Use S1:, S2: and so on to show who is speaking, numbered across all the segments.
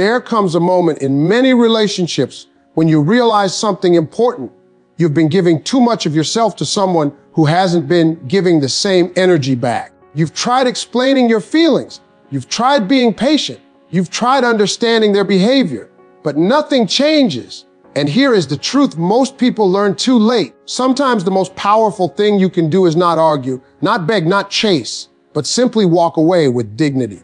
S1: There comes a moment in many relationships when you realize something important. You've been giving too much of yourself to someone who hasn't been giving the same energy back. You've tried explaining your feelings. You've tried being patient. You've tried understanding their behavior, but nothing changes. And here is the truth most people learn too late. Sometimes the most powerful thing you can do is not argue, not beg, not chase, but simply walk away with dignity.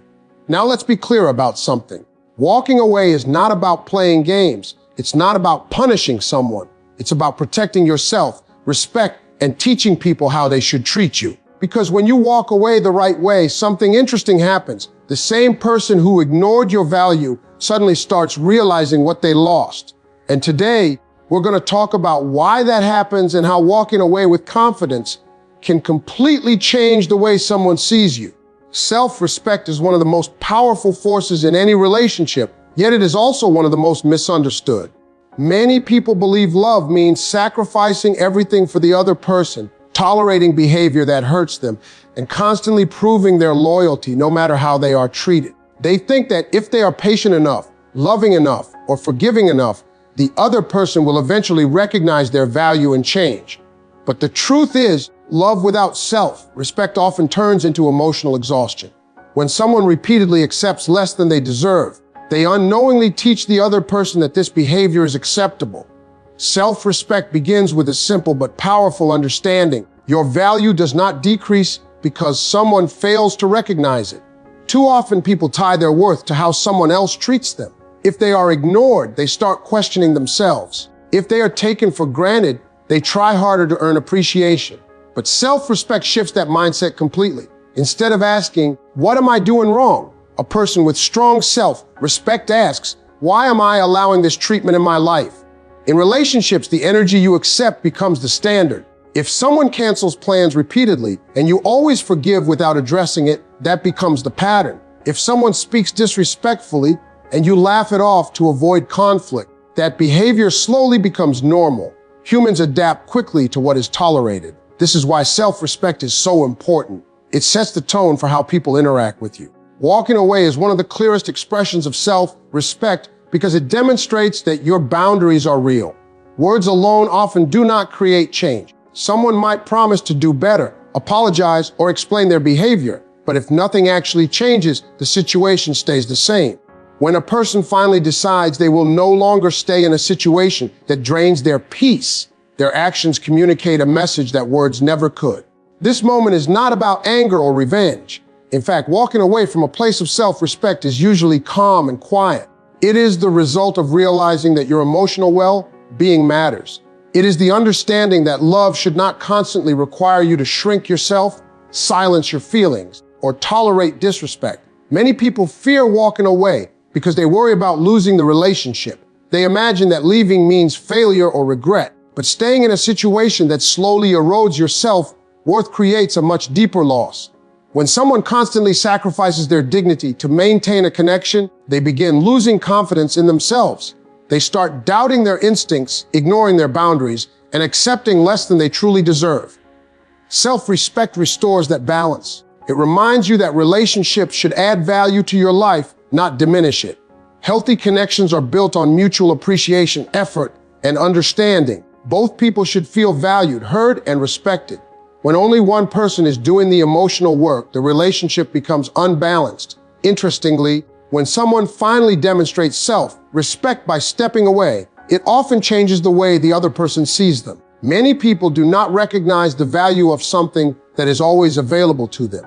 S1: Now let's be clear about something. Walking away is not about playing games. It's not about punishing someone. It's about protecting yourself, respect, and teaching people how they should treat you. Because when you walk away the right way, something interesting happens. The same person who ignored your value suddenly starts realizing what they lost. And today, we're going to talk about why that happens and how walking away with confidence can completely change the way someone sees you. Self-respect is one of the most powerful forces in any relationship, yet it is also one of the most misunderstood. Many people believe love means sacrificing everything for the other person, tolerating behavior that hurts them, and constantly proving their loyalty no matter how they are treated. They think that if they are patient enough, loving enough, or forgiving enough, the other person will eventually recognize their value and change. But the truth is, love without self-respect often turns into emotional exhaustion. When someone repeatedly accepts less than they deserve, they unknowingly teach the other person that this behavior is acceptable. Self-respect begins with a simple but powerful understanding. Your value does not decrease because someone fails to recognize it. Too often people tie their worth to how someone else treats them. If they are ignored, they start questioning themselves. If they are taken for granted, they try harder to earn appreciation. But self-respect shifts that mindset completely. Instead of asking, "What am I doing wrong?" a person with strong self-respect asks, "Why am I allowing this treatment in my life?" In relationships, the energy you accept becomes the standard. If someone cancels plans repeatedly and you always forgive without addressing it, that becomes the pattern. If someone speaks disrespectfully and you laugh it off to avoid conflict, that behavior slowly becomes normal. Humans adapt quickly to what is tolerated. This is why self-respect is so important. It sets the tone for how people interact with you. Walking away is one of the clearest expressions of self-respect because it demonstrates that your boundaries are real. Words alone often do not create change. Someone might promise to do better, apologize, or explain their behavior, but if nothing actually changes, the situation stays the same. When a person finally decides they will no longer stay in a situation that drains their peace, their actions communicate a message that words never could. This moment is not about anger or revenge. In fact, walking away from a place of self-respect is usually calm and quiet. It is the result of realizing that your emotional well-being matters. It is the understanding that love should not constantly require you to shrink yourself, silence your feelings, or tolerate disrespect. Many people fear walking away because they worry about losing the relationship. They imagine that leaving means failure or regret, but staying in a situation that slowly erodes your self-worth creates a much deeper loss. When someone constantly sacrifices their dignity to maintain a connection, they begin losing confidence in themselves. They start doubting their instincts, ignoring their boundaries, and accepting less than they truly deserve. Self-respect restores that balance. It reminds you that relationships should add value to your life, not diminish it. Healthy connections are built on mutual appreciation, effort, and understanding. Both people should feel valued, heard, and respected. When only one person is doing the emotional work, the relationship becomes unbalanced. Interestingly, when someone finally demonstrates self-respect by stepping away, it often changes the way the other person sees them. Many people do not recognize the value of something that is always available to them.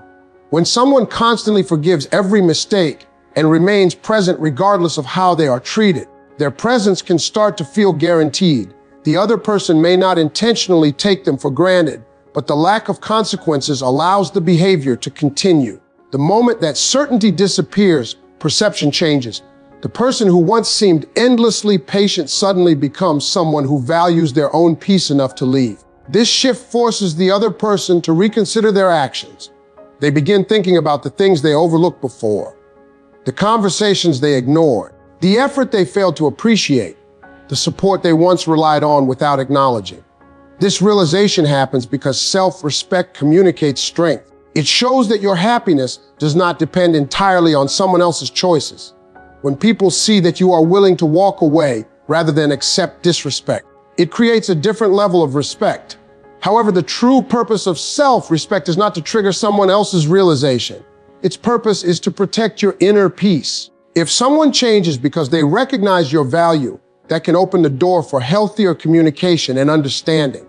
S1: When someone constantly forgives every mistake and remains present regardless of how they are treated, their presence can start to feel guaranteed. The other person may not intentionally take them for granted, but the lack of consequences allows the behavior to continue. The moment that certainty disappears, perception changes. The person who once seemed endlessly patient suddenly becomes someone who values their own peace enough to leave. This shift forces the other person to reconsider their actions. They begin thinking about the things they overlooked before, the conversations they ignored, the effort they failed to appreciate, the support they once relied on without acknowledging. This realization happens because self-respect communicates strength. It shows that your happiness does not depend entirely on someone else's choices. when people see that you are willing to walk away rather than accept disrespect. It creates a different level of respect. However, the true purpose of self-respect is not to trigger someone else's realization. Its purpose is to protect your inner peace. If someone changes because they recognize your value, that can open the door for healthier communication and understanding.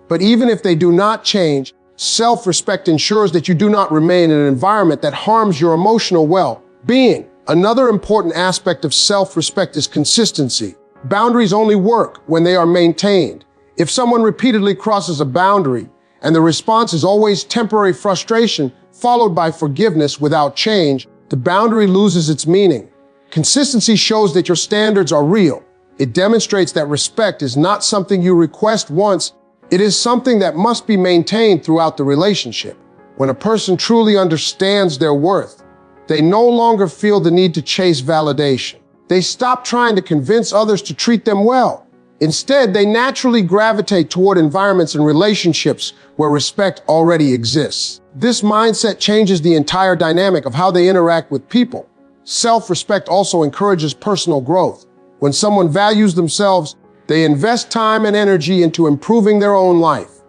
S1: But even if they do not change, self-respect ensures that you do not remain in an environment that harms your emotional well-being. Another important aspect of self-respect is consistency. Boundaries only work when they are maintained. If someone repeatedly crosses a boundary and the response is always temporary frustration followed by forgiveness without change, the boundary loses its meaning. Consistency shows that your standards are real. It demonstrates that respect is not something you request once. It is something that must be maintained throughout the relationship. When a person truly understands their worth, they no longer feel the need to chase validation. They stop trying to convince others to treat them well. Instead, they naturally gravitate toward environments and relationships where respect already exists. This mindset changes the entire dynamic of how they interact with people. Self-respect also encourages personal growth. When someone values themselves, they invest time and energy into improving their own life.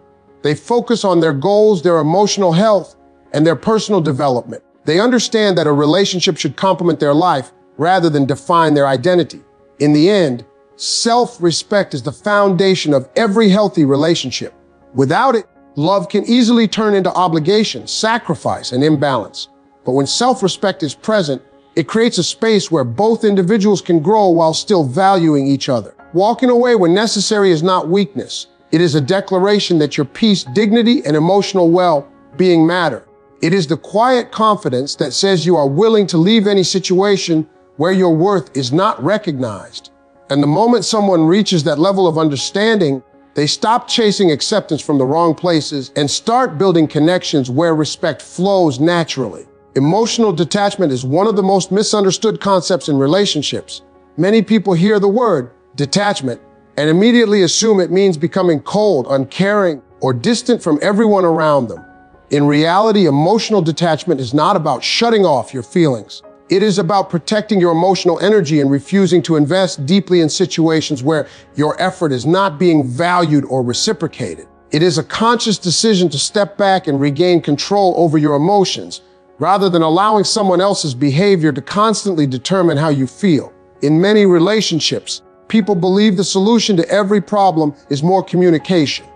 S1: They focus on their goals, their emotional health, and their personal development. They understand that a relationship should complement their life rather than define their identity. In the end, self-respect is the foundation of every healthy relationship. Without it, love can easily turn into obligation, sacrifice, and imbalance. But when self-respect is present, it creates a space where both individuals can grow while still valuing each other. Walking away when necessary is not weakness. It is a declaration that your peace, dignity, and emotional well-being matter. It is the quiet confidence that says you are willing to leave any situation where your worth is not recognized. And the moment someone reaches that level of understanding, they stop chasing acceptance from the wrong places and start building connections where respect flows naturally. Emotional detachment is one of the most misunderstood concepts in relationships. Many people hear the word detachment and immediately assume it means becoming cold, uncaring, or distant from everyone around them. In reality, emotional detachment is not about shutting off your feelings. It is about protecting your emotional energy and refusing to invest deeply in situations where your effort is not being valued or reciprocated. It is a conscious decision to step back and regain control over your emotions, rather than allowing someone else's behavior to constantly determine how you feel. In many relationships, people believe the solution to every problem is more communication.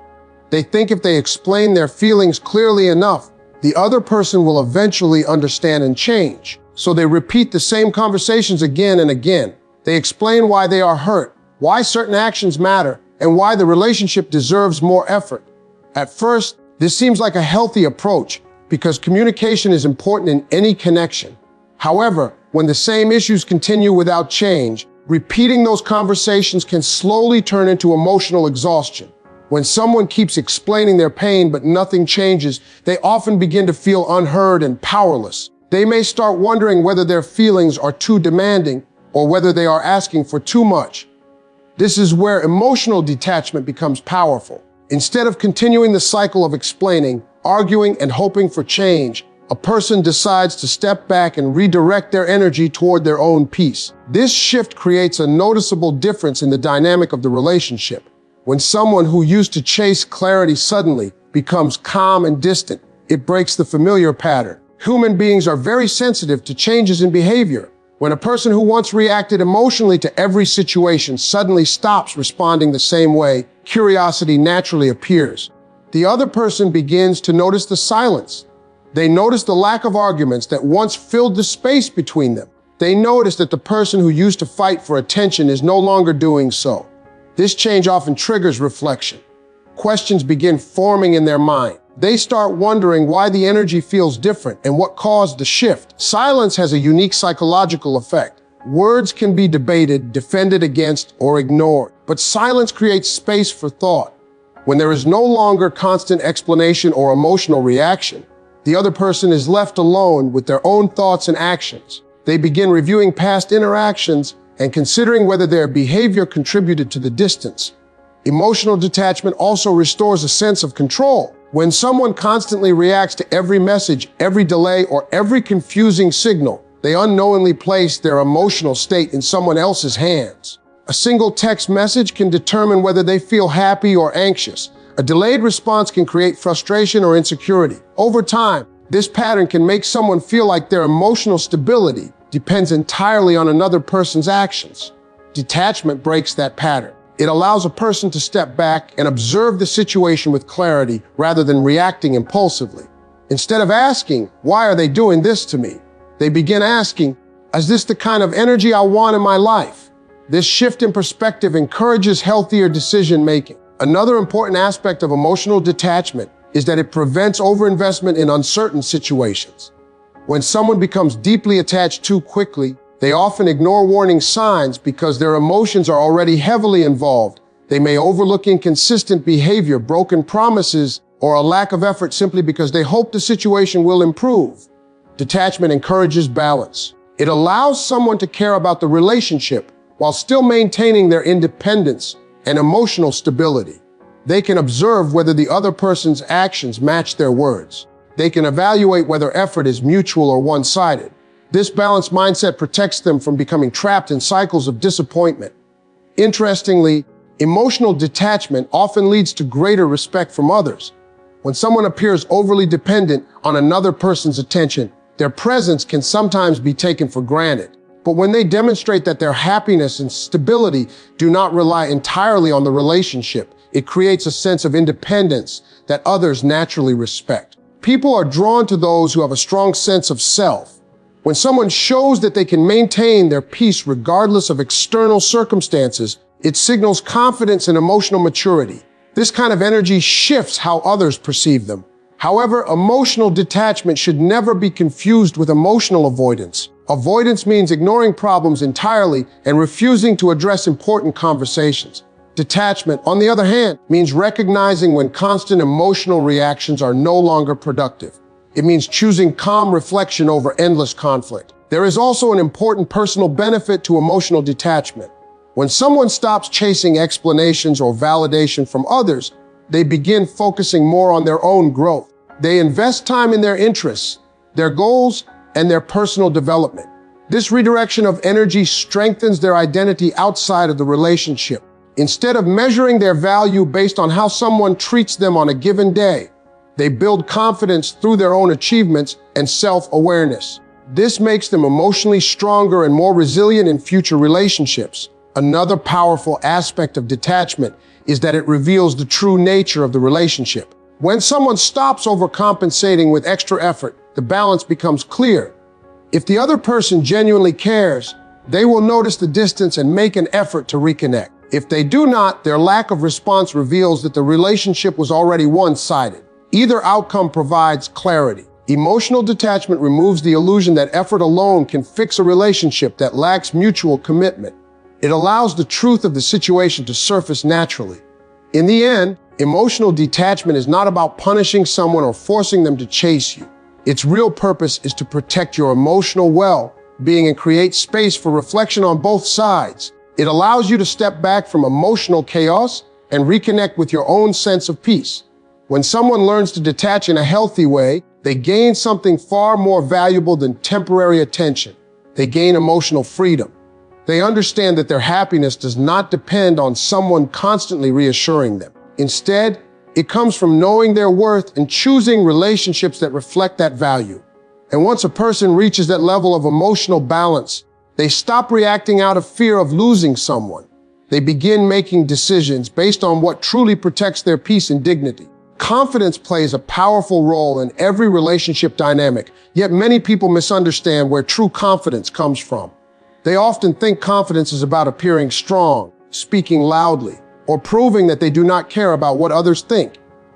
S1: They think if they explain their feelings clearly enough, the other person will eventually understand and change. So they repeat the same conversations again and again. They explain why they are hurt, why certain actions matter, and why the relationship deserves more effort. At first, this seems like a healthy approach, because communication is important in any connection. However, when the same issues continue without change, repeating those conversations can slowly turn into emotional exhaustion. When someone keeps explaining their pain but nothing changes, they often begin to feel unheard and powerless. They may start wondering whether their feelings are too demanding or whether they are asking for too much. This is where emotional detachment becomes powerful. Instead of continuing the cycle of explaining, arguing, and hoping for change, a person decides to step back and redirect their energy toward their own peace. This shift creates a noticeable difference in the dynamic of the relationship. When someone who used to chase clarity suddenly becomes calm and distant, it breaks the familiar pattern. Human beings are very sensitive to changes in behavior. When a person who once reacted emotionally to every situation suddenly stops responding the same way, curiosity naturally appears. The other person begins to notice the silence. They notice the lack of arguments that once filled the space between them. They notice that the person who used to fight for attention is no longer doing so. This change often triggers reflection. Questions begin forming in their mind. They start wondering why the energy feels different and what caused the shift. Silence has a unique psychological effect. Words can be debated, defended against, or ignored, but silence creates space for thought. When there is no longer constant explanation or emotional reaction, the other person is left alone with their own thoughts and actions. They begin reviewing past interactions and considering whether their behavior contributed to the distance. Emotional detachment also restores a sense of control. When someone constantly reacts to every message, every delay, or every confusing signal, They unknowingly place their emotional state in someone else's hands. A single text message can determine whether they feel happy or anxious. A delayed response can create frustration or insecurity. Over time, this pattern can make someone feel like their emotional stability depends entirely on another person's actions. Detachment breaks that pattern. It allows a person to step back and observe the situation with clarity rather than reacting impulsively. Instead of asking, "Why are they doing this to me?" they begin asking, "Is this the kind of energy I want in my life?" This shift in perspective encourages healthier decision-making. Another important aspect of emotional detachment is that it prevents overinvestment in uncertain situations. When someone becomes deeply attached too quickly, they often ignore warning signs because their emotions are already heavily involved. They may overlook inconsistent behavior, broken promises, or a lack of effort simply because they hope the situation will improve. Detachment encourages balance. It allows someone to care about the relationship while still maintaining their independence and emotional stability. They can observe whether the other person's actions match their words. They can evaluate whether effort is mutual or one-sided. This balanced mindset protects them from becoming trapped in cycles of disappointment. Interestingly, emotional detachment often leads to greater respect from others. When someone appears overly dependent on another person's attention, their presence can sometimes be taken for granted. But when they demonstrate that their happiness and stability do not rely entirely on the relationship, it creates a sense of independence that others naturally respect. People are drawn to those who have a strong sense of self. When someone shows that they can maintain their peace regardless of external circumstances, it signals confidence and emotional maturity. This kind of energy shifts how others perceive them. However, emotional detachment should never be confused with emotional avoidance. Avoidance means ignoring problems entirely and refusing to address important conversations. Detachment, on the other hand, means recognizing when constant emotional reactions are no longer productive. It means choosing calm reflection over endless conflict. There is also an important personal benefit to emotional detachment. When someone stops chasing explanations or validation from others, they begin focusing more on their own growth. They invest time in their interests, their goals, and their personal development. This redirection of energy strengthens their identity outside of the relationship. Instead of measuring their value based on how someone treats them on a given day, they build confidence through their own achievements and self-awareness. This makes them emotionally stronger and more resilient in future relationships. Another powerful aspect of detachment is that it reveals the true nature of the relationship. When someone stops overcompensating with extra effort, the balance becomes clear. If the other person genuinely cares, they will notice the distance and make an effort to reconnect. If they do not, their lack of response reveals that the relationship was already one-sided. Either outcome provides clarity. Emotional detachment removes the illusion that effort alone can fix a relationship that lacks mutual commitment. It allows the truth of the situation to surface naturally. In the end, emotional detachment is not about punishing someone or forcing them to chase you. Its real purpose is to protect your emotional well-being and create space for reflection on both sides. It allows you to step back from emotional chaos and reconnect with your own sense of peace. When someone learns to detach in a healthy way, they gain something far more valuable than temporary attention. They gain emotional freedom. They understand that their happiness does not depend on someone constantly reassuring them. Instead, it comes from knowing their worth and choosing relationships that reflect that value. And once a person reaches that level of emotional balance, they stop reacting out of fear of losing someone. They begin making decisions based on what truly protects their peace and dignity. Confidence plays a powerful role in every relationship dynamic, yet many people misunderstand where true confidence comes from. They often think confidence is about appearing strong, speaking loudly, or proving that they do not care about what others think.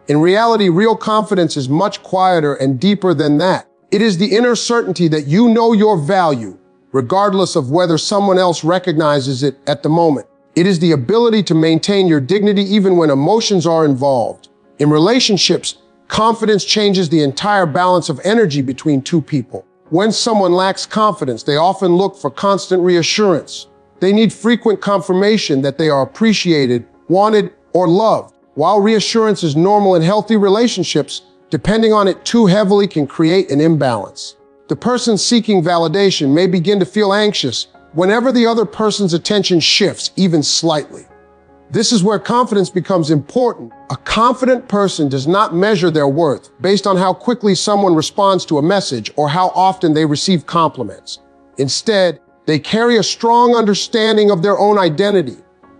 S1: In reality, real confidence is much quieter and deeper than that. It is the inner certainty that you know your value, regardless of whether someone else recognizes it at the moment. It is the ability to maintain your dignity even when emotions are involved. In relationships, confidence changes the entire balance of energy between two people. When someone lacks confidence, they often look for constant reassurance. They need frequent confirmation that they are appreciated, wanted, or loved. While reassurance is normal in healthy relationships, depending on it too heavily can create an imbalance. The person seeking validation may begin to feel anxious whenever the other person's attention shifts, even slightly. This is where confidence becomes important. A confident person does not measure their worth based on how quickly someone responds to a message or how often they receive compliments. Instead, they carry a strong understanding of their own identity.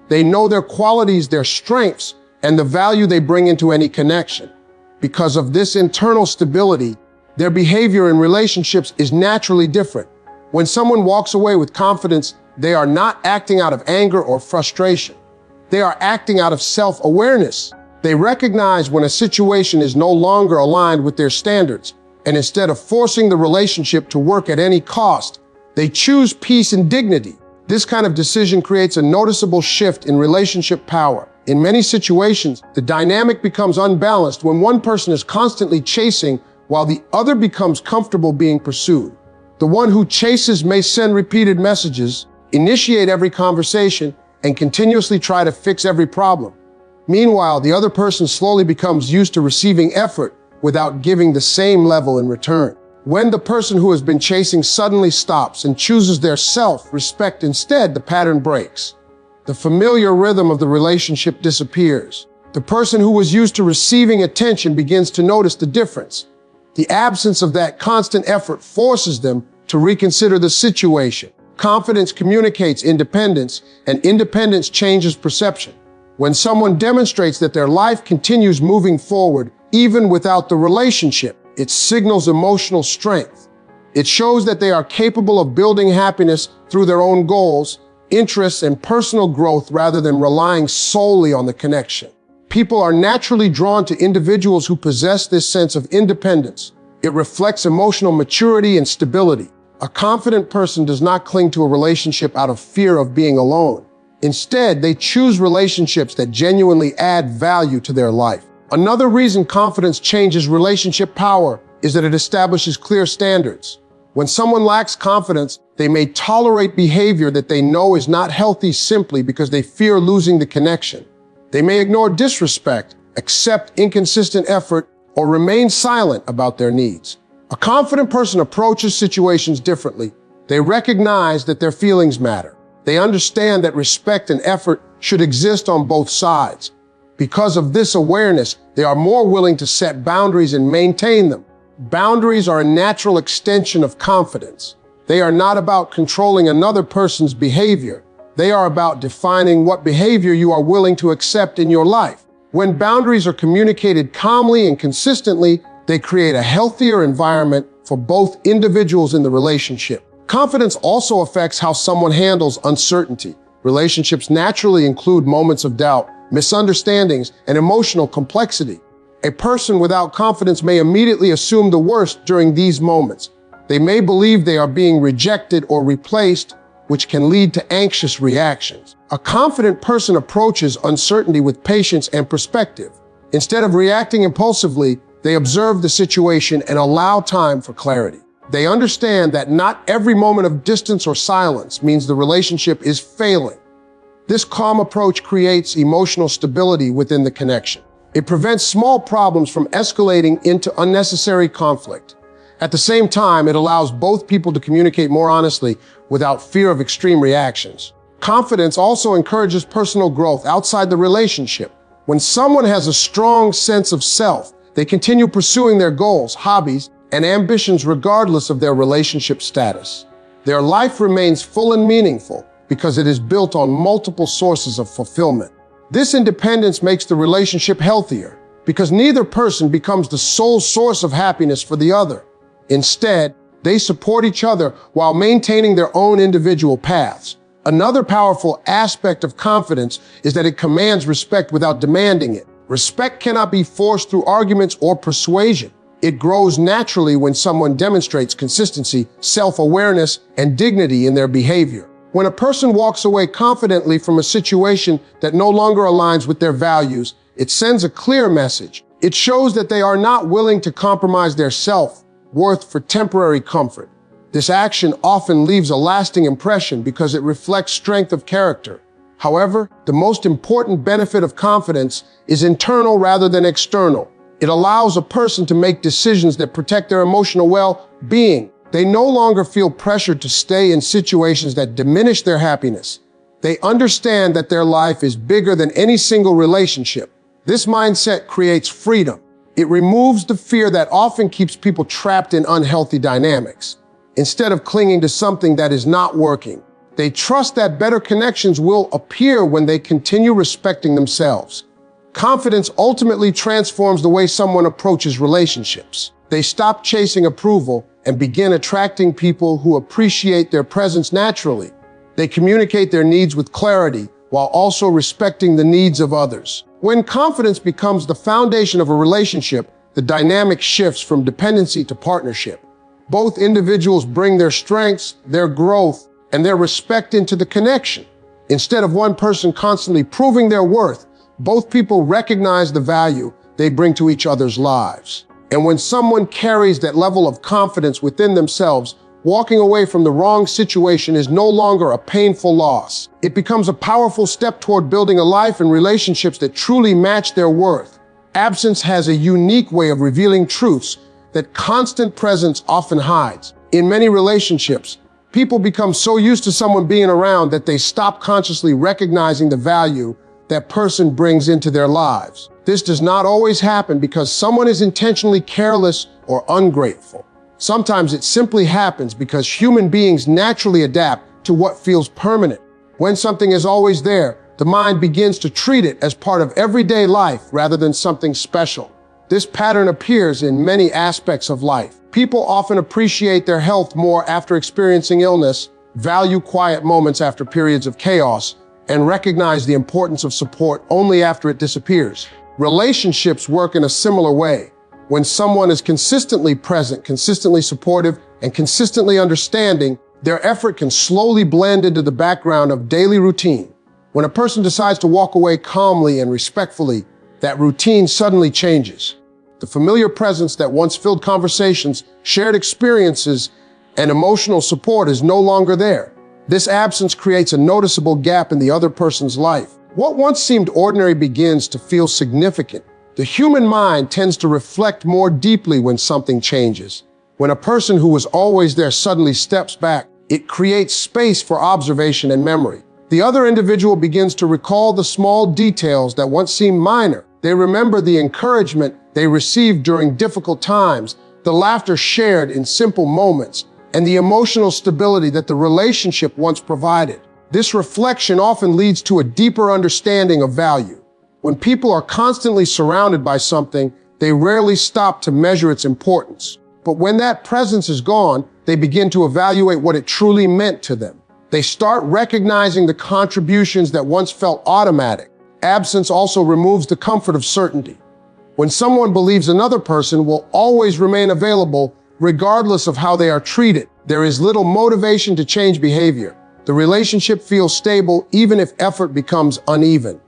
S1: They know their qualities, their strengths, and the value they bring into any connection. Because of this internal stability, their behavior in relationships is naturally different. When someone walks away with confidence, they are not acting out of anger or frustration. They are acting out of self-awareness. They recognize when a situation is no longer aligned with their standards, and instead of forcing the relationship to work at any cost, they choose peace and dignity. This kind of decision creates a noticeable shift in relationship power. In many situations, the dynamic becomes unbalanced when one person is constantly chasing while the other becomes comfortable being pursued. The one who chases may send repeated messages, initiate every conversation, and continuously try to fix every problem. Meanwhile, the other person slowly becomes used to receiving effort without giving the same level in return. When the person who has been chasing suddenly stops and chooses their self-respect instead, the pattern breaks. The familiar rhythm of the relationship disappears. The person who was used to receiving attention begins to notice the difference. The absence of that constant effort forces them to reconsider the situation. Confidence communicates independence, and independence changes perception. When someone demonstrates that their life continues moving forward, even without the relationship, it signals emotional strength. It shows that they are capable of building happiness through their own goals, interests, and personal growth rather than relying solely on the connection. People are naturally drawn to individuals who possess this sense of independence. It reflects emotional maturity and stability. A confident person does not cling to a relationship out of fear of being alone. Instead, they choose relationships that genuinely add value to their life. Another reason confidence changes relationship power is that it establishes clear standards. When someone lacks confidence, they may tolerate behavior that they know is not healthy simply because they fear losing the connection. They may ignore disrespect, accept inconsistent effort, or remain silent about their needs. A confident person approaches situations differently. They recognize that their feelings matter. They understand that respect and effort should exist on both sides. Because of this awareness, they are more willing to set boundaries and maintain them. Boundaries are a natural extension of confidence. They are not about controlling another person's behavior. They are about defining what behavior you are willing to accept in your life. When boundaries are communicated calmly and consistently, they create a healthier environment for both individuals in the relationship. Confidence also affects how someone handles uncertainty. Relationships naturally include moments of doubt, misunderstandings, and emotional complexity. A person without confidence may immediately assume the worst during these moments. They may believe they are being rejected or replaced, which can lead to anxious reactions. A confident person approaches uncertainty with patience and perspective. Instead of reacting impulsively, they observe the situation and allow time for clarity. They understand that not every moment of distance or silence means the relationship is failing. This calm approach creates emotional stability within the connection. It prevents small problems from escalating into unnecessary conflict. At the same time, it allows both people to communicate more honestly without fear of extreme reactions. Confidence also encourages personal growth outside the relationship. When someone has a strong sense of self, they continue pursuing their goals, hobbies, and ambitions regardless of their relationship status. Their life remains full and meaningful because it is built on multiple sources of fulfillment. This independence makes the relationship healthier because neither person becomes the sole source of happiness for the other. Instead, they support each other while maintaining their own individual paths. Another powerful aspect of confidence is that it commands respect without demanding it. Respect cannot be forced through arguments or persuasion. It grows naturally when someone demonstrates consistency, self-awareness, and dignity in their behavior. When a person walks away confidently from a situation that no longer aligns with their values, it sends a clear message. It shows that they are not willing to compromise their self-worth for temporary comfort. This action often leaves a lasting impression because it reflects strength of character. However, the most important benefit of confidence is internal rather than external. It allows a person to make decisions that protect their emotional well-being. They no longer feel pressured to stay in situations that diminish their happiness. They understand that their life is bigger than any single relationship. This mindset creates freedom. It removes the fear that often keeps people trapped in unhealthy dynamics. Instead of clinging to something that is not working, they trust that better connections will appear when they continue respecting themselves. Confidence ultimately transforms the way someone approaches relationships. They stop chasing approval and begin attracting people who appreciate their presence naturally. They communicate their needs with clarity while also respecting the needs of others. When confidence becomes the foundation of a relationship, the dynamic shifts from dependency to partnership. Both individuals bring their strengths, their growth, and their respect into the connection. Instead of one person constantly proving their worth, both people recognize the value they bring to each other's lives. And when someone carries that level of confidence within themselves, walking away from the wrong situation is no longer a painful loss. It becomes a powerful step toward building a life and relationships that truly match their worth. Absence has a unique way of revealing truths that constant presence often hides. In many relationships, people become so used to someone being around that they stop consciously recognizing the value that person brings into their lives. This does not always happen because someone is intentionally careless or ungrateful. Sometimes it simply happens because human beings naturally adapt to what feels permanent. When something is always there, the mind begins to treat it as part of everyday life rather than something special. This pattern appears in many aspects of life. People often appreciate their health more after experiencing illness, value quiet moments after periods of chaos, and recognize the importance of support only after it disappears. Relationships work in a similar way. When someone is consistently present, consistently supportive, and consistently understanding, their effort can slowly blend into the background of daily routine. When a person decides to walk away calmly and respectfully, that routine suddenly changes. The familiar presence that once filled conversations, shared experiences, and emotional support is no longer there. This absence creates a noticeable gap in the other person's life. What once seemed ordinary begins to feel significant. The human mind tends to reflect more deeply when something changes. When a person who was always there suddenly steps back, it creates space for observation and memory. The other individual begins to recall the small details that once seemed minor. They remember the encouragement they received during difficult times, the laughter shared in simple moments, and the emotional stability that the relationship once provided. This reflection often leads to a deeper understanding of value. When people are constantly surrounded by something, they rarely stop to measure its importance. But when that presence is gone, they begin to evaluate what it truly meant to them. They start recognizing the contributions that once felt automatic. Absence also removes the comfort of certainty. When someone believes another person will always remain available, regardless of how they are treated, there is little motivation to change behavior. The relationship feels stable even if effort becomes uneven.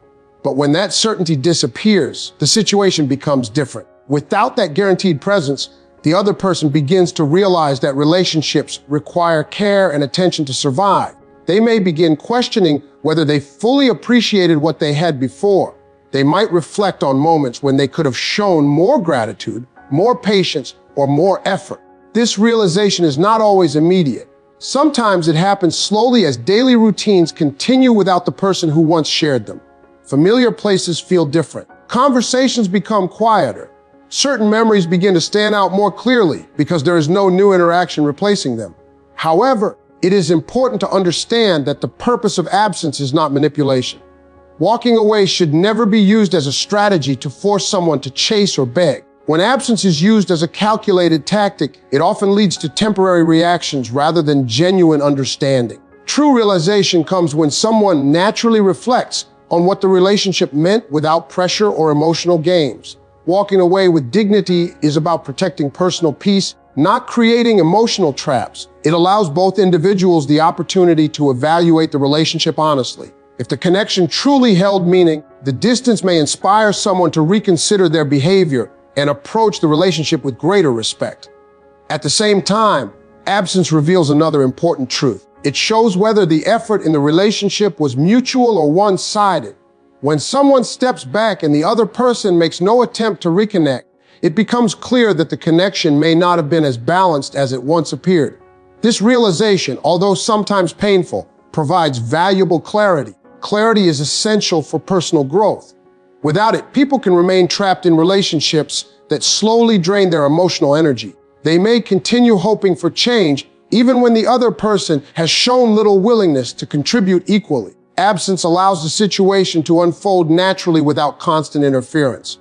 S1: But when that certainty disappears, the situation becomes different. Without that guaranteed presence, the other person begins to realize that relationships require care and attention to survive. They may begin questioning whether they fully appreciated what they had before. They might reflect on moments when they could have shown more gratitude, more patience, or more effort. This realization is not always immediate. Sometimes it happens slowly as daily routines continue without the person who once shared them. Familiar places feel different. Conversations become quieter. Certain memories begin to stand out more clearly because there is no new interaction replacing them. However, it is important to understand that the purpose of absence is not manipulation. Walking away should never be used as a strategy to force someone to chase or beg. When absence is used as a calculated tactic, it often leads to temporary reactions rather than genuine understanding. True realization comes when someone naturally reflects on what the relationship meant without pressure or emotional games. Walking away with dignity is about protecting personal peace, not creating emotional traps. It allows both individuals the opportunity to evaluate the relationship honestly. If the connection truly held meaning, the distance may inspire someone to reconsider their behavior and approach the relationship with greater respect. At the same time, absence reveals another important truth. It shows whether the effort in the relationship was mutual or one-sided. When someone steps back and the other person makes no attempt to reconnect, it becomes clear that the connection may not have been as balanced as it once appeared. This realization, although sometimes painful, provides valuable clarity. Clarity is essential for personal growth. Without it, people can remain trapped in relationships that slowly drain their emotional energy. They may continue hoping for change, even when the other person has shown little willingness to contribute equally. Absence allows the situation to unfold naturally without constant interference.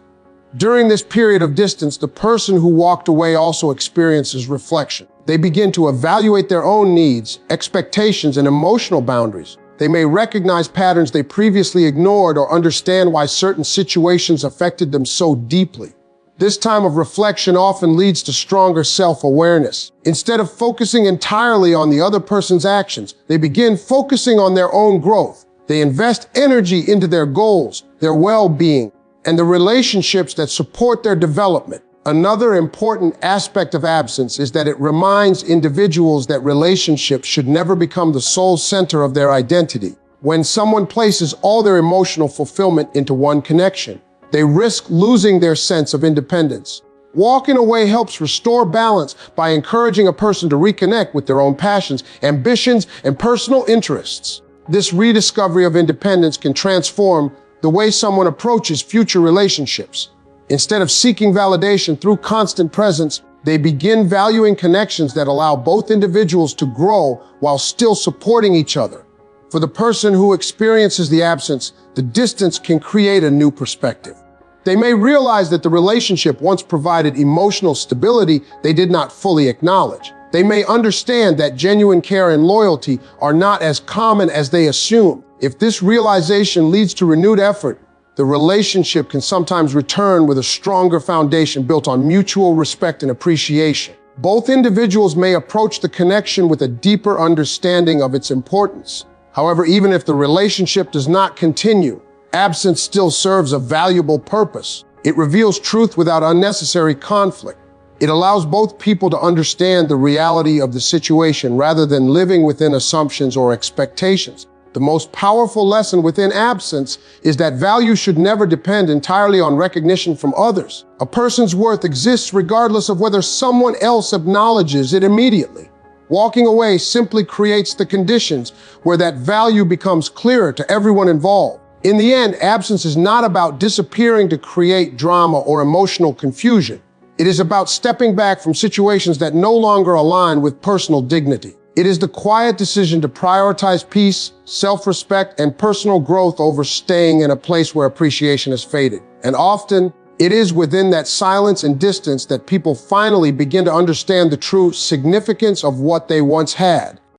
S1: During this period of distance, the person who walked away also experiences reflection. They begin to evaluate their own needs, expectations, and emotional boundaries. They may recognize patterns they previously ignored or understand why certain situations affected them so deeply. This time of reflection often leads to stronger self-awareness. Instead of focusing entirely on the other person's actions, they begin focusing on their own growth. They invest energy into their goals, their well-being, and the relationships that support their development. Another important aspect of absence is that it reminds individuals that relationships should never become the sole center of their identity. When someone places all their emotional fulfillment into one connection, they risk losing their sense of independence. Walking away helps restore balance by encouraging a person to reconnect with their own passions, ambitions, and personal interests. This rediscovery of independence can transform the way someone approaches future relationships. Instead of seeking validation through constant presence, they begin valuing connections that allow both individuals to grow while still supporting each other. For the person who experiences the absence, the distance can create a new perspective. They may realize that the relationship once provided emotional stability they did not fully acknowledge. They may understand that genuine care and loyalty are not as common as they assume. If this realization leads to renewed effort, the relationship can sometimes return with a stronger foundation built on mutual respect and appreciation. Both individuals may approach the connection with a deeper understanding of its importance. However, even if the relationship does not continue, absence still serves a valuable purpose. It reveals truth without unnecessary conflict. It allows both people to understand the reality of the situation rather than living within assumptions or expectations. The most powerful lesson within absence is that value should never depend entirely on recognition from others. A person's worth exists regardless of whether someone else acknowledges it immediately. Walking away simply creates the conditions where that value becomes clearer to everyone involved. In the end, absence is not about disappearing to create drama or emotional confusion. It is about stepping back from situations that no longer align with personal dignity. It is the quiet decision to prioritize peace, self-respect, and personal growth over staying in a place where appreciation has faded. And often, it is within that silence and distance that people finally begin to understand the true significance of what they once had.